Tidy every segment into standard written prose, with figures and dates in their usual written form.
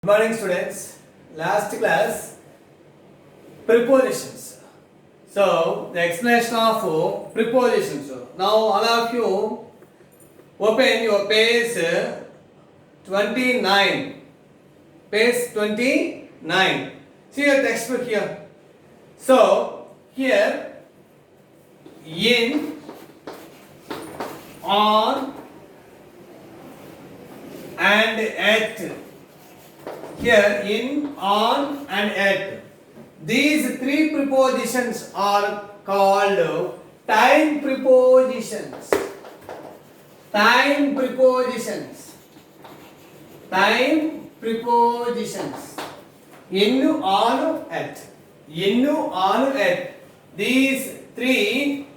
Good morning students. Last class prepositions. So the explanation of prepositions. Now all of you open your page 29. Page 29. See your textbook here. So here in, on and at. Here in, on and at. These three prepositions are called time prepositions. Time prepositions. Time prepositions. In, on, at. In, on, at. These three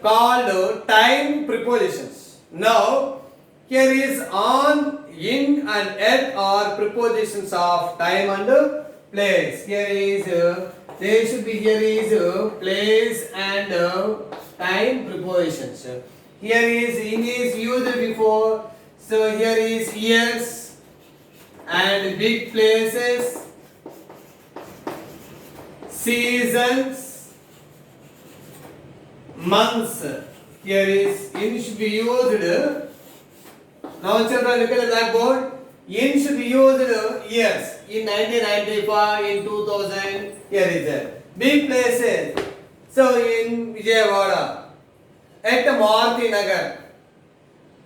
called time prepositions. Now here is on, in and at are prepositions of time and place. Here is there should be here is place and time prepositions. Here is in is used before, so here is years and big places, seasons, months. Here is in should be used. Now children, look at the blackboard. In should be used years. In 1995, in 2000, here is it. Big places. So in Vijayawada, at Maruti Nagar,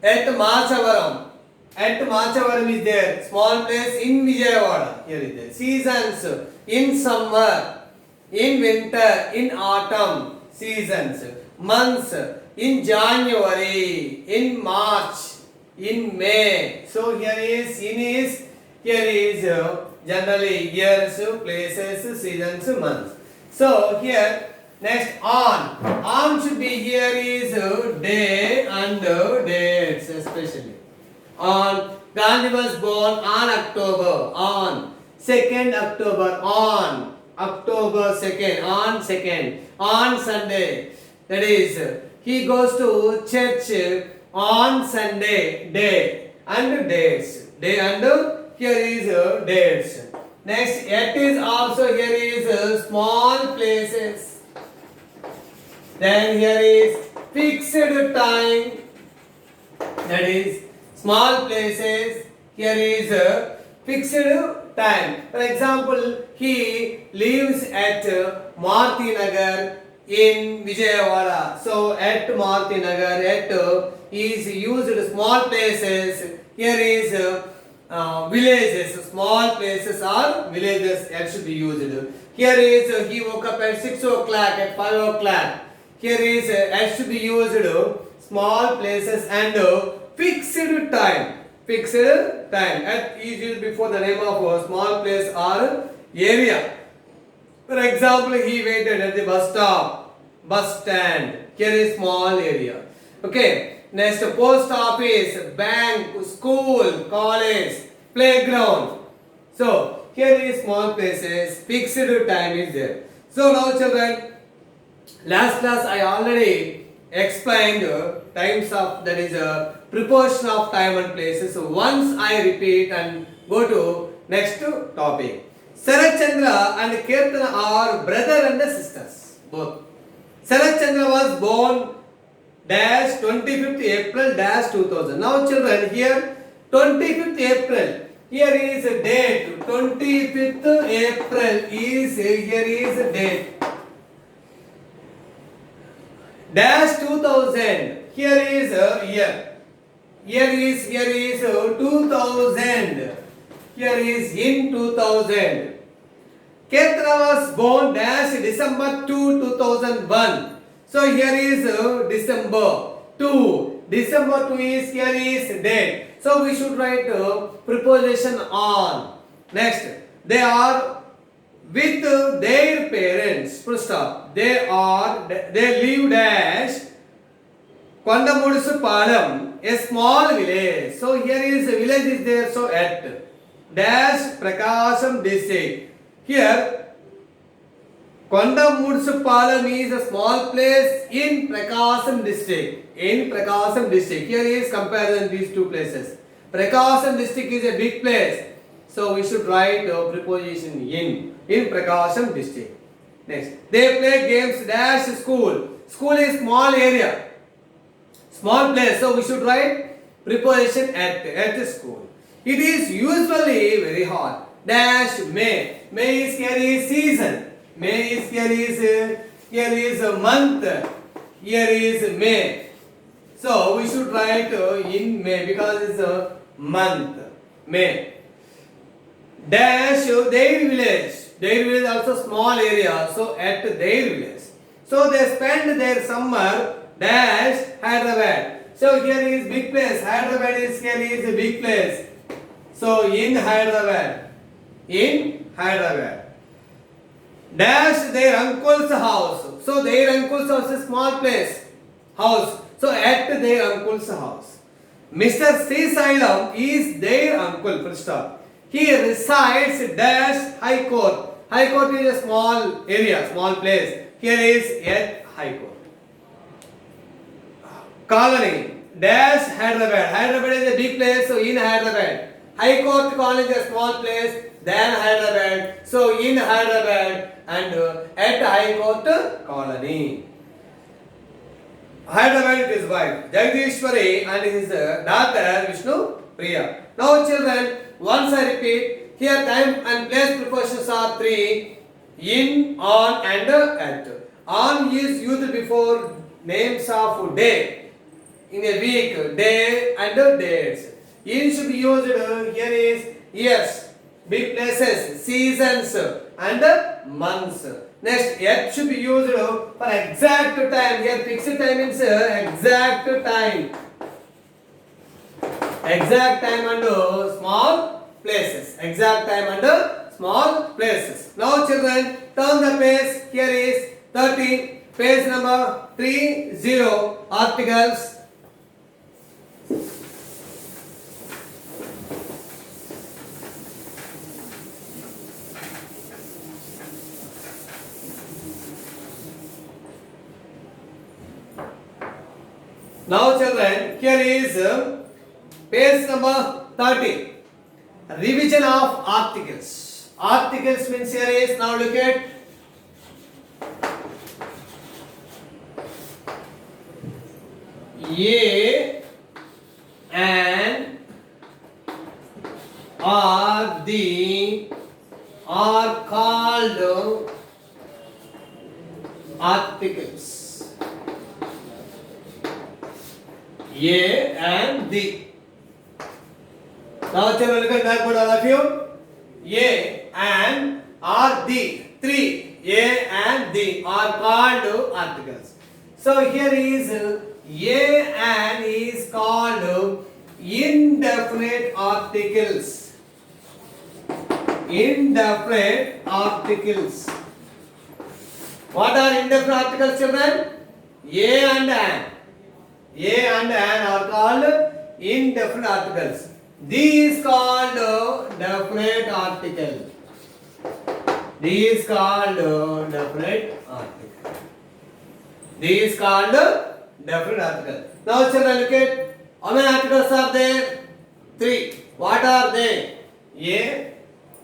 at Machavaram. At Machavaram is there. Small place in Vijayawada. Here is it. Seasons. In summer, in winter, in autumn. Seasons. Months. In January, in March, in May. So here is in is, here is generally years, places, seasons, months. So here next on. On should be here is day and dates especially. On Gandhi was born on October, on 2nd October, on October 2nd, on 2nd, on Sunday. That is he goes to church on Sunday, day and dates. Day and here is dates. Next, it is also here is small places. Then here is fixed time. That is small places. Here is fixed time. For example, he lives at Maruti Nagar in Vijayawada. So at Maruti Nagar, at is used small places. Here is villages. Small places are villages that should be used. Here is he woke up at 6 o'clock, at 5 o'clock. Here is that should be used small places and fixed time. Fixed time. At is used before the name of a small place or area. For example, he waited at the bus stop, bus stand. Here is small area. Okay. Next, post office, bank, school, college, playground. So here is small places, fixed time is there. So now children, last class I already explained times of, that is a preposition of time and places. So once I repeat and go to next topic. Sarat Chandra and Kirtana are brother and sisters, both. Sarat Chandra was born dash 25th April dash 2000. Now children, here 25th April. Here is a date. 25th April is here is a date. Dash 2000. Here is a year. Here is 2000. Here is in 2000. Ketra was born dash December 2, 2001. So here is December 2. December 2 is here is date. So we should write preposition on. Next, they are with their parents. Full stop. They live dash Kondamudusu Palam, a small village. So here is a village is there. So at dash Prakasam district. Here Kondamudusupalam is a small place in Prakasam district. In Prakasam district. Here is comparison these two places. Prakasam district is a big place. So we should write preposition in Prakasam district. Next, they play games dash school. School is small area, small place. So we should write preposition at school. It is usually very hot. Dash May. May is here is season. May is here is a month. Here is May. So we should write in May because it's a month. May. Dash their village. Their village also small area. So at their village. So they spend their summer dash Hyderabad. So here is big place. Hyderabad is here is a big place. So in Hyderabad. In Hyderabad. Dash their uncle's house. So their uncle's house is small place. House. So at their uncle's house. Mr. Srisalam is their uncle. Full stop. He resides dash High Court. High Court is a small area, small place. Here is at High Court. Colony dash Hyderabad. Hyderabad is a big place, so in Hyderabad. High Court colony is a small place, then Hyderabad. So in Hyderabad and at High Court colony. Hyderabad is his wife Jagdishwari and his daughter Vishnu Priya. Now children, once I repeat, here time and place prepositions are three: in, on and at. On is used before names of day in a week, day and dates. In should be used here is years, big places, seasons and months. Next, at should be used for exact time. Here fixed time means exact time. Exact time and small places. Exact time and small places. Now children, turn the page. Here is 13, page number 30, articles. Now children, here is page number 30. Revision of articles. Articles means here is, now look at A and are the are called articles. A and the. Now children, look at blackboard, all of you. A and are the. Three. A and the are called articles. So here is A and is called indefinite articles. Indefinite articles. What are indefinite articles, children? A and an. A and an are called indefinite articles. D is called definite article. D is called definite article. D is called definite article. Now children, look at how many articles are there? Three. What are they? A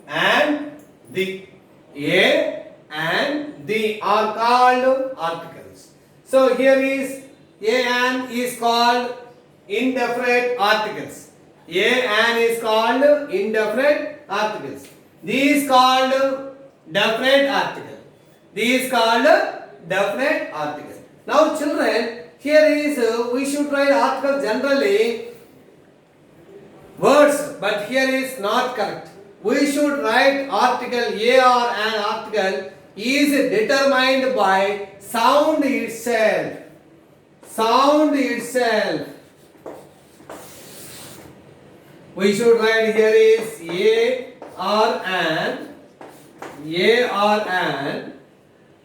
and the. A and the are called articles. So here is A and is called indefinite articles. A and is called indefinite articles. D is called definite article. D is called definite article. Now children, here is we should write article generally words, but here is not correct. We should write article A or an article is determined by sound itself. Sound itself. We should write here is A or an. A or an.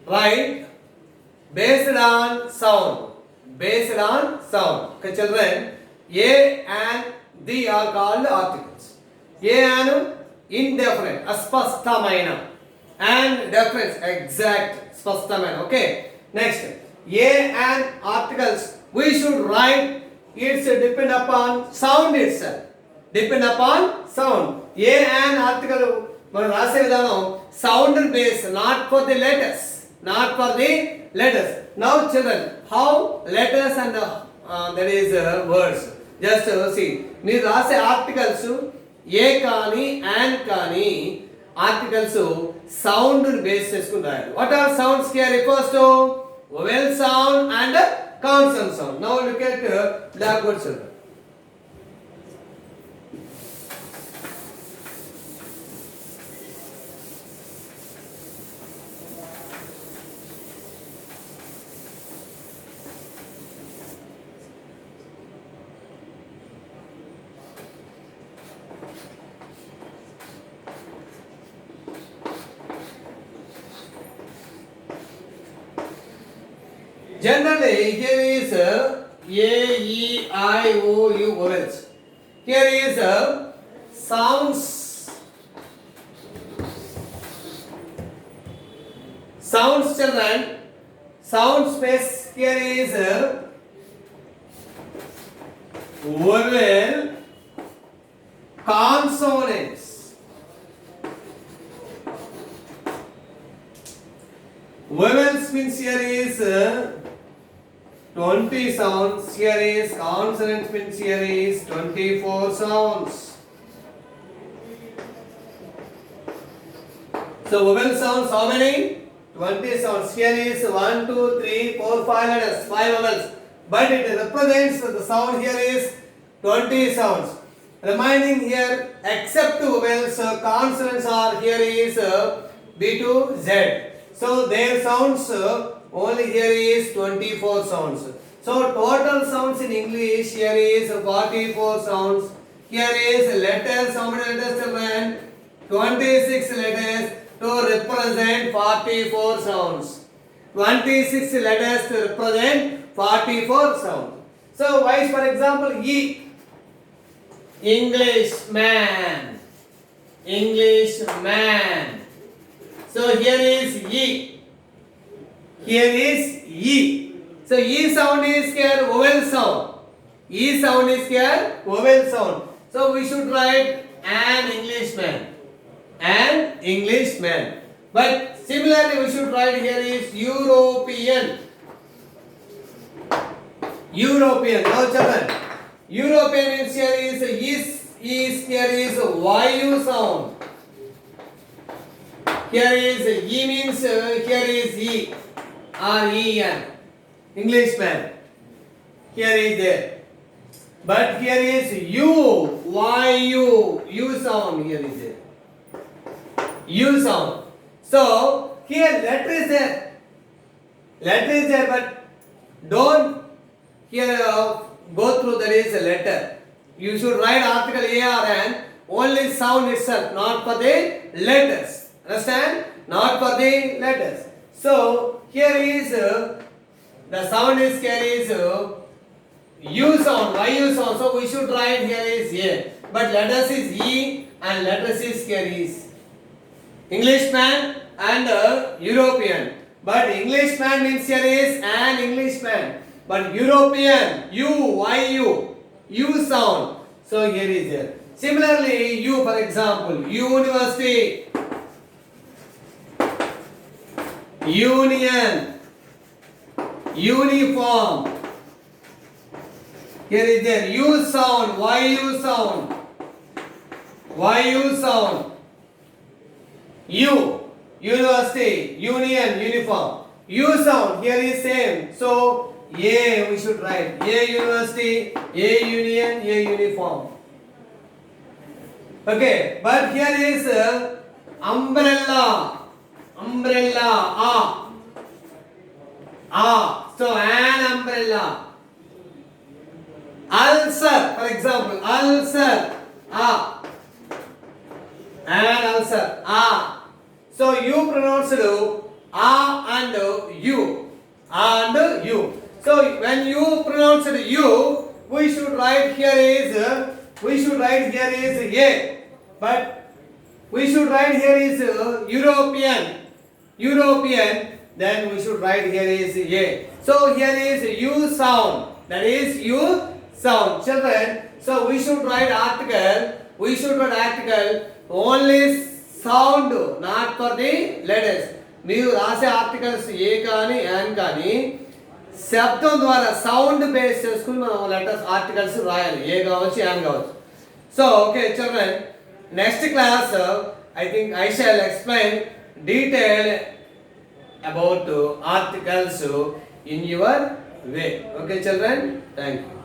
Right? Based on sound. Based on sound. Okay, children. A and the are called articles. A and indefinite. Aspastamaina. And definite. Exact. Spastamaina. Okay. Next. A and articles. We should write it's depend upon sound itself. depend upon sound. An article మనం రాసే విధానం sound based, not for the letters, not for the letters. Now children, how letters and that is words, just see, మీరు రాసే articles ఏ కానీ and కానీ articles sound base చేసుకుని రాయాలి. What are sounds here refers to vowel sound and consonant sound. Now look at blackboard children. Generally, here is A, E, I, O, U vowels. Here is sounds. Sounds, children. Sound space here is vowel, consonants. Vowels means here is 20 sounds, here is consonants means here is 24 sounds. So vowel sounds how many? 20 sounds. Here is 1, 2, 3, 4, 5 letters, 5 vowels. But it represents the sound here is 20 sounds. Remaining here except vowels, consonants are here is B to Z. So their sounds only here is 24 sounds. So total sounds in English here is 44 sounds. Here is letters, how many letters children? 26 letters to represent 44 sounds. 26 letters to represent 44 sounds. So wise, for example, E. Englishman. Englishman. So here is E. Here is E. So E sound is here vowel sound. E sound is here vowel sound. So we should write an Englishman. An Englishman. But similarly we should write here is European. European. Now children, European means here is here is YU sound. Here is E means here is E or EN. Englishman. Here is there. But here is U, YU, U sound here is there. U sound. So here letter is there. Letter is there, but don't here go through that is a letter. You should write article A or N, only sound itself, not for the letters. Understand? Not for the letters. So here is the sound is here is U sound, YU sound. So we should write here is A. But letters is E and letters is here is Englishman and European. But Englishman means here is an Englishman. But European, U, YU, U sound. So here is there. Similarly, U for example, university. Union, uniform. Here is there U sound, YU sound, YU sound. U, university, union, uniform. U sound here is same. So A we should write A university, A union, A uniform. Okay, but here is umbrella. Umbrella, so an umbrella. Ulcer, for example, ulcer, an ulcer, So you pronounced and U, and U. So when you pronounce U, we should write here is A, but we should write here is European. Then we should write here is A. So here is U sound. That is U sound. Children, So we should write article. We should write article only sound, not for the letters. మీరు రాసే articles ఏ కానీ an కానీ శబ్దం ద్వారా sound base చేసుకుని మనం letters articles రాయాలి, ఏ కావచ్చు యాన్ కావచ్చు. So okay children, next class I think I shall explain detail about articles in your way. Okay children, thank you.